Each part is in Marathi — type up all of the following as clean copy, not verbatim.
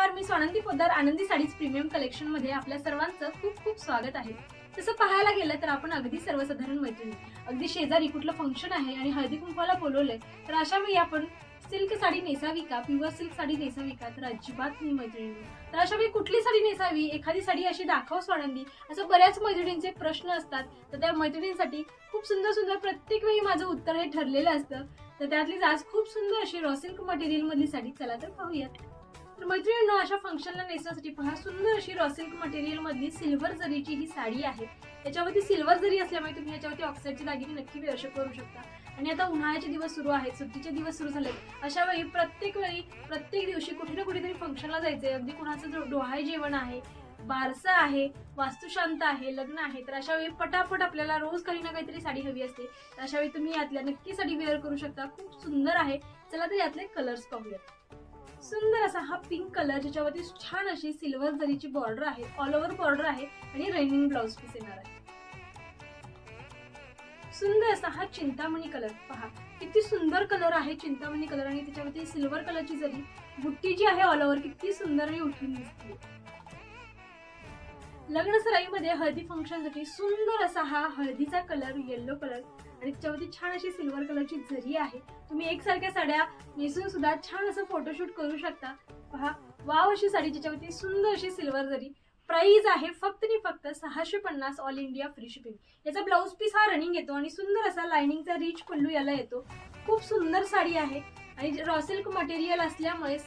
नमस्कार, मी स्वानंदी पोद्दार. आनंदी साडीज प्रीमियम कलेक्शन मध्ये आपल्या सर्वांचं खूप खूप स्वागत आहे. तसं पाहायला गेलं तर आपण अगदी सर्वसाधारण मैत्रिणी, अगदी शेजारी कुठलं फंक्शन आहे आणि हळदी कुंकवाला बोलवलंय तर अशा वेळी आपण सिल्क साडी नेसावी का, प्युअर सिल्क साडी नेसावी का, तर अजिबात नाही मैत्रिणी. तर अशा वेळी कुठली साडी नेसावी, एखादी साडी अशी दाखव स्वानंदी, असं बऱ्याच मैत्रिणींचे प्रश्न असतात. तर त्या मैत्रिणींसाठी खूप सुंदर सुंदर प्रत्येक वेळी माझं उत्तर हे ठरलेलं असतं. तर त्यातलीच आज खूप सुंदर अशी रॉ सिल्क मटेरियल मधली साडी, चला तर पाहूयात. तर मैत्रिणींनो, अशा फंक्शनला नेसण्यासाठी पहा सुंदर अशी रॉ सिल्क मटेरियल मधली सिल्वर जरीची ही साडी आहे. याच्यावरती सिल्वर जरी असल्यामुळे तुम्ही याच्यावरती ऑक्साईडची दागिने नक्की वेअर करू शकता. आणि आता उन्हाळ्याचे दिवस सुरू आहेत, सुट्टीचे दिवस सुरू झालेत. अशा वेळी प्रत्येक दिवशी कुठे ना कुठेतरी फंक्शनला जायचंय. अगदी कुणाचं डोहाळे जेवण आहे, बारसं आहे, वास्तुशांत आहे, लग्न आहे. तर अशा वेळी पटापट आपल्याला रोज काही ना काहीतरी साडी हवी असते. तर अशा वेळी तुम्ही यातल्या नक्की साडी वेअर करू शकता. खूप सुंदर आहे. चला तर यातले कलर्स पाहूयात. सुंदर असा हा पिंक कलर, ज्याच्यावरती छान अशी सिल्वर जरीची बॉर्डर आहे, ऑल ओव्हर बॉर्डर आहे आणि रेनिंग ब्लाउज पीस येणार आहे. सुंदर असा हा चिंतामणी कलर, पहा किती सुंदर कलर आहे चिंतामणी कलर. आणि त्याच्यावरती सिल्वर कलरची जरी बुट्टी जी आहे ऑल ओव्हर, किती सुंदर आणि उठून दिसते. लग्न सराईमध्ये हळदी फंक्शनसाठी सुंदर असा हा हळदीचा कलर, येलो कलर आणि त्याच्यावरती छान अशी सिल्वर कलरची जरी आहे. तुम्ही एकसारख्या साड्या नेसून सुद्धा छान असं फोटोशूट करू शकता. पहा वाव अशी साडी, ज्याच्यावरती सुंदर अशी सिल्वर जरी. प्राइस आहे फक्त आणि फक्त 650, ऑल इंडिया फ्री शिपिंग. याचा ब्लाउज पीस हा रनिंग येतो आणि सुंदर असा लाइनिंगचा रिच पल्लू याला येतो. खूप सुंदर साडी आहे आणि रॉ सिल्क मटेरियल असल्यामुळे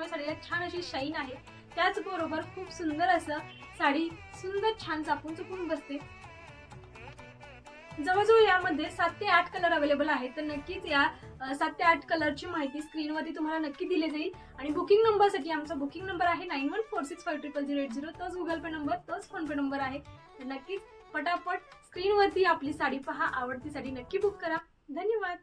साडीला छान अशी शाईन आहे. त्याचबरोबर खूप सुंदर असं साडी सुंदर छान चापून चुपून बसते. जवळजवळ यामध्ये 7 ते 8 कलर अवेलेबल आहेत. तर नक्कीच या 7 ते 8 कलरची माहिती स्क्रीनवरती तुम्हाला नक्की दिली जाईल. आणि बुकिंग नंबरसाठी आमचा बुकिंग नंबर आहे 9146500080. तोच गुगल पे नंबर, तोच फोन पे नंबर आहे. तर नक्कीच पटापट स्क्रीनवरती आपली साडी पहा, आवडती साडी नक्की बुक करा. धन्यवाद.